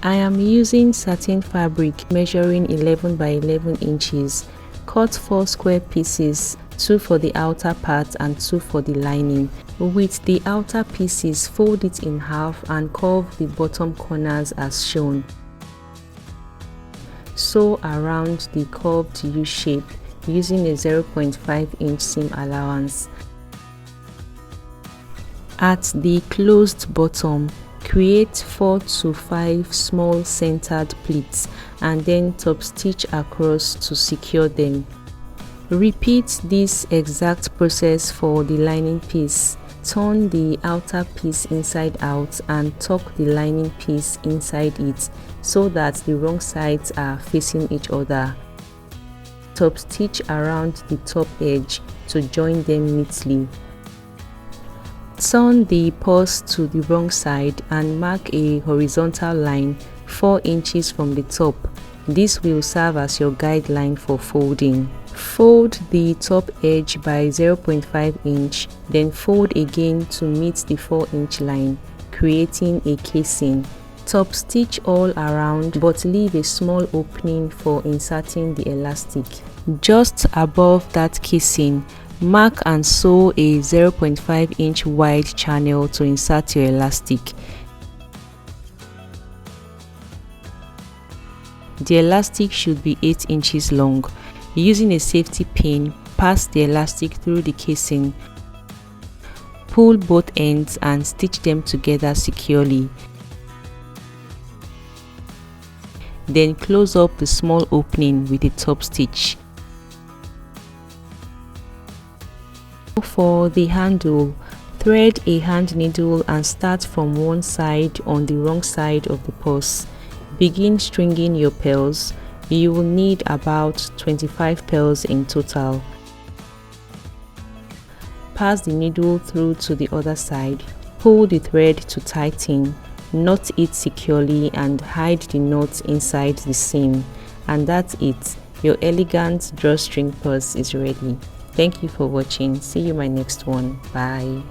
I am using satin fabric measuring 11 by 11 inches. Cut 4 square pieces, 2 for the outer part and 2 for the lining. With the outer pieces, fold it in half and curve the bottom corners as shown. Sew around the curved U shape using a 0.5 inch seam allowance. At the closed bottom, create 4 to 5 small centered pleats and then top stitch across to secure them. Repeat this exact process for the lining piece. Turn the outer piece inside out and tuck the lining piece inside it so that the wrong sides are facing each other. Top stitch around the top edge to join them neatly. Turn the purse to the wrong side and mark a horizontal line 4 inches from the top. This will serve as your guideline for folding. Fold the top edge by 0.5 inch, then fold again to meet the 4-inch line, creating a casing. Top stitch all around but leave a small opening for inserting the elastic. Just above that casing, mark and sew a 0.5 inch wide channel to insert your elastic. The elastic should be 8 inches long. Using a safety pin, pass the elastic through the casing. Pull both ends and stitch them together securely. Then close up the small opening with a top stitch. For the handle, thread a hand needle and start from one side on the wrong side of the purse. Begin stringing your pearls. You will need about 25 pearls in total. Pass the needle through to the other side. Pull the thread to tighten. Knot it securely and hide the knots inside the seam. And that's it. Your elegant drawstring purse is ready. Thank you for watching. See you in my next one. Bye.